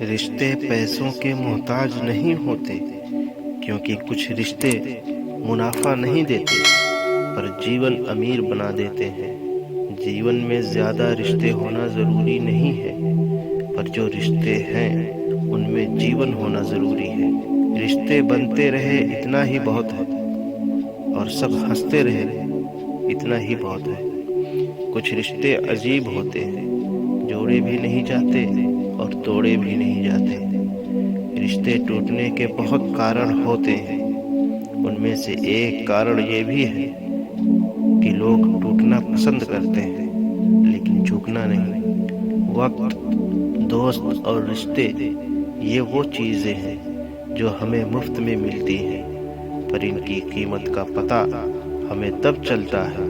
रिश्ते पैसों के मोहताज नहीं होते, क्योंकि कुछ रिश्ते मुनाफा नहीं देते पर जीवन अमीर बना देते हैं। जीवन में ज़्यादा रिश्ते होना ज़रूरी नहीं है, पर जो रिश्ते हैं उनमें जीवन होना ज़रूरी है। रिश्ते बनते रहे इतना ही बहुत है, और सब हंसते रहे इतना ही बहुत है। कुछ रिश्ते अजीब होते हैं, जोड़े भी नहीं जाते और तोड़े भी नहीं जाते। रिश्ते टूटने के बहुत कारण होते हैं, उनमें से एक कारण ये भी है कि लोग टूटना पसंद करते हैं लेकिन झुकना नहीं। वक्त, दोस्त और रिश्ते ये वो चीज़ें हैं जो हमें मुफ्त में मिलती हैं, पर इनकी कीमत का पता हमें तब चलता है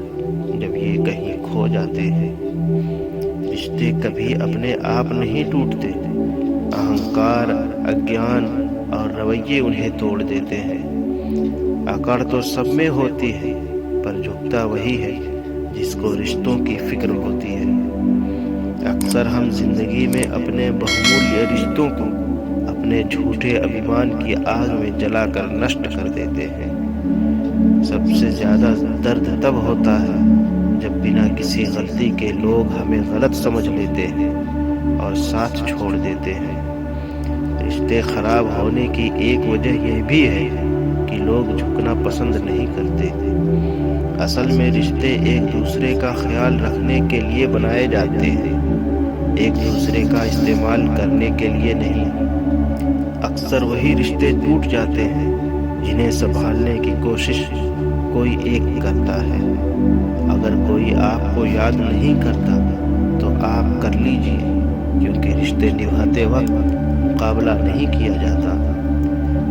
जब ये कहीं खो जाते हैं। रिश्ते कभी अपने आप नहीं टूटते, अहंकार, अज्ञान और रवैये उन्हें तोड़ देते हैं। अकड़ तो सब में होती है, पर झुकता वही है जिसको रिश्तों की फिक्र होती है। अक्सर हम जिंदगी में अपने बहुमूल्य रिश्तों को अपने झूठे अभिमान की आग में जलाकर नष्ट कर देते हैं। सबसे ज्यादा दर्द तब होता है जब बिना किसी गलती के लोग हमें गलत समझ लेते हैं और साथ छोड़ देते हैं। रिश्ते खराब होने की एक वजह यह भी है कि लोग झुकना पसंद नहीं करते। असल में रिश्ते एक दूसरे का ख्याल रखने के लिए बनाए जाते हैं, एक दूसरे का इस्तेमाल करने के लिए नहीं। अक्सर वही रिश्ते टूट जाते हैं जिन्हें संभालने की कोशिश कोई एक करता है। अगर कोई आपको याद नहीं करता तो आप कर लीजिए, क्योंकि रिश्ते निभाते वक्त मुकाबला नहीं किया जाता।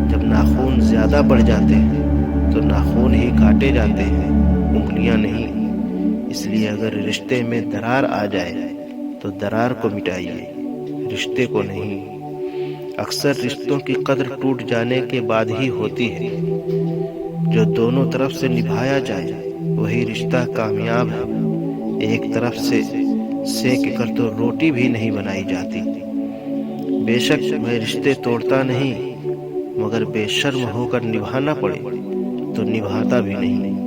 जब नाखून ज्यादा बढ़ जाते हैं तो नाखून ही काटे जाते हैं, उंगलियां नहीं। इसलिए अगर रिश्ते में दरार आ जाए तो दरार को मिटाइए, रिश्ते को नहीं। अक्सर रिश्तों की कद्र टूट जाने के बाद ही होती है। जो दोनों तरफ से निभाया जाए वही रिश्ता कामयाब है। एक तरफ से सेक कर तो रोटी भी नहीं बनाई जाती। बेशक मैं रिश्ते तोड़ता नहीं, मगर बेशर्म होकर निभाना पड़े तो निभाता भी नहीं।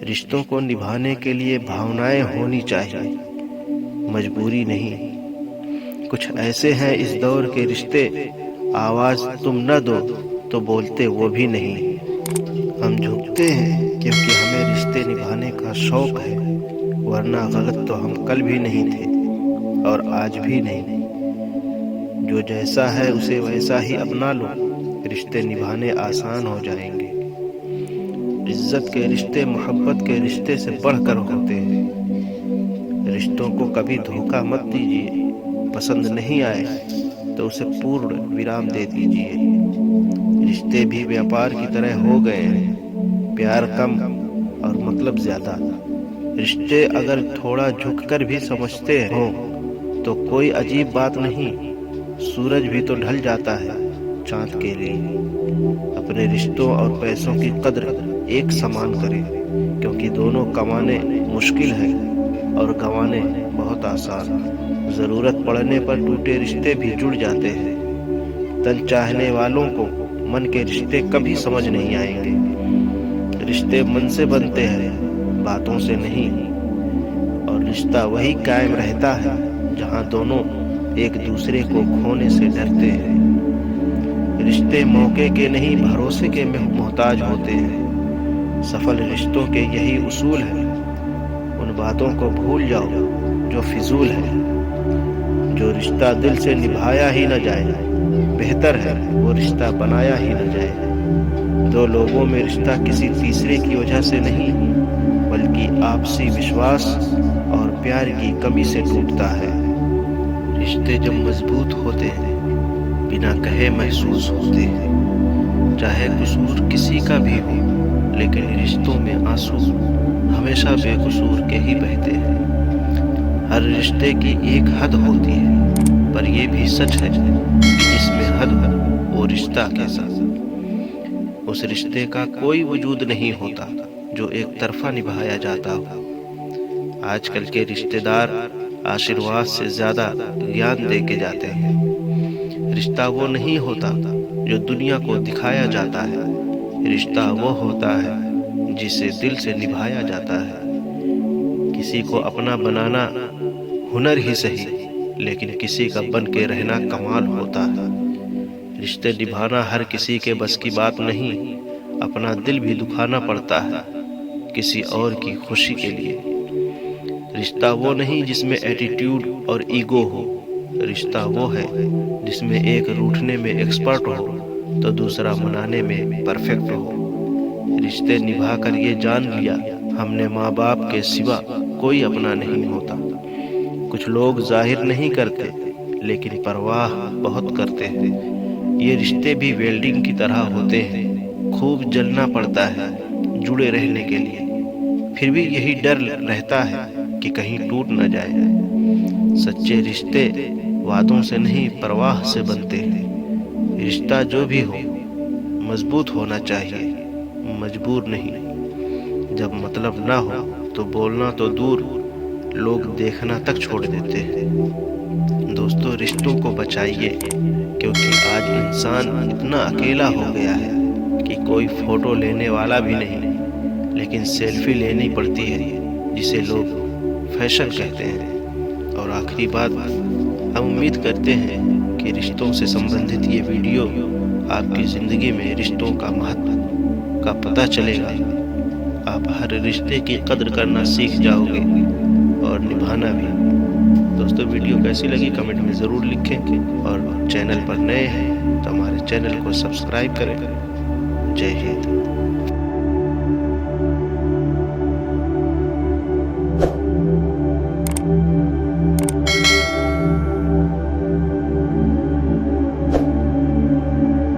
रिश्तों को निभाने के लिए भावनाएं होनी चाहिए, मजबूरी नहीं। कुछ ऐसे हैं इस दौर के रिश्ते, आवाज तुम न दो तो बोलते वो भी नहीं। हम झुकते हैं क्योंकि हमें रिश्ते निभाने का शौक है, वरना गलत तो हम कल भी नहीं थे और आज भी नहीं। जो जैसा है उसे वैसा ही अपना लो, रिश्ते निभाने आसान हो जाएंगे। इज्जत के रिश्ते मोहब्बत के रिश्ते से बढ़कर होते हैं। रिश्तों को कभी धोखा मत दीजिए, पसंद नहीं आए तो उसे पूर्ण विराम दे दीजिए। रिश्ते भी व्यापार की तरह हो गए हैं, प्यार कम और मतलब ज्यादा। रिश्ते अगर थोड़ा झुककर भी समझते हो तो कोई अजीब बात नहीं, सूरज भी तो ढल जाता है चांद के लिए। अपने रिश्तों और पैसों की कद्र एक समान करें, क्योंकि दोनों कमाने मुश्किल है और गंवाने बहुत आसान। जरूरत पड़ने पर टूटे रिश्ते भी जुड़ जाते हैं। तन चाहने वालों को मन के रिश्ते कभी समझ नहीं आएंगे। रिश्ते मन से बनते हैं, बातों से नहीं। और रिश्ता वही कायम रहता है जहां दोनों एक दूसरे को खोने से डरते हैं। रिश्ते मौके के नहीं, भरोसे के मोहताज होते हैं। सफल रिश्तों के यही उसूल है। उन बातों को भूल जाओ जो फिजूल है। जो रिश्ता दिल से निभाया ही न जाए, बेहतर है वो रिश्ता बनाया ही न जाए। दो लोगों में रिश्ता किसी तीसरे की वजह से नहीं, बल्कि आपसी विश्वास और प्यार की कमी से टूटता है। रिश्ते जब मजबूत होते हैं, बिना कहे महसूस होते हैं। चाहे कसूर किसी का भी हो, लेकिन रिश्तों में आंसू हमेशा बेकसूर के ही बहते हैं। हर रिश्ते की एक हद होती है, पर यह भी सच है कि जिसमें हद है वो रिश्ता कैसा। उस रिश्ते का कोई वजूद नहीं होता जो एक तरफा निभाया जाता हो। आजकल के रिश्तेदार आशीर्वाद से ज्यादा ज्ञान दे के जाते हैं। रिश्ता वो नहीं होता जो दुनिया को दिखाया जाता है, रिश्ता वो होता है जिसे दिल से निभाया जाता है। किसी को अपना बनाना हुनर ही सही, लेकिन किसी का बन के रहना कमाल होता है। रिश्ते निभाना हर किसी के बस की बात नहीं, अपना दिल भी दुखाना पड़ता है किसी और की खुशी के लिए। रिश्ता वो नहीं जिसमें एटीट्यूड और ईगो हो, रिश्ता वो है जिसमें एक रूठने में एक्सपर्ट हो तो दूसरा मनाने में परफेक्ट हो। रिश्ते निभाकर ये जान लिया हमने माँ बाप के सिवा कोई अपना नहीं होता। कुछ लोग जाहिर नहीं करते लेकिन परवाह बहुत करते हैं। ये रिश्ते भी वेल्डिंग की तरह होते हैं, खूब जलना पड़ता है जुड़े रहने के लिए, फिर भी यही डर रहता है कि कहीं टूट न जाए। सच्चे रिश्ते वादों से नहीं परवाह से बनते हैं। रिश्ता जो भी हो मजबूत होना चाहिए, मजबूर नहीं। जब मतलब ना हो तो बोलना तो दूर, लोग देखना तक छोड़ देते हैं। दोस्तों, रिश्तों को बचाइए, क्योंकि आज इंसान इतना अकेला हो गया है कि कोई फोटो लेने वाला भी नहीं, लेकिन सेल्फी लेनी पड़ती है जिसे लोग फैशन कहते हैं। और आखिरी बात, हम उम्मीद करते हैं कि रिश्तों से संबंधित ये वीडियो आपकी ज़िंदगी में रिश्तों का महत्व का पता चलेगा। आप हर रिश्ते की कद्र करना सीख जाओगे और निभाना भी। दोस्तों, वीडियो कैसी लगी कमेंट में ज़रूर लिखें, और चैनल पर नए हैं तो हमारे चैनल को सब्सक्राइब करें। जय हिंद।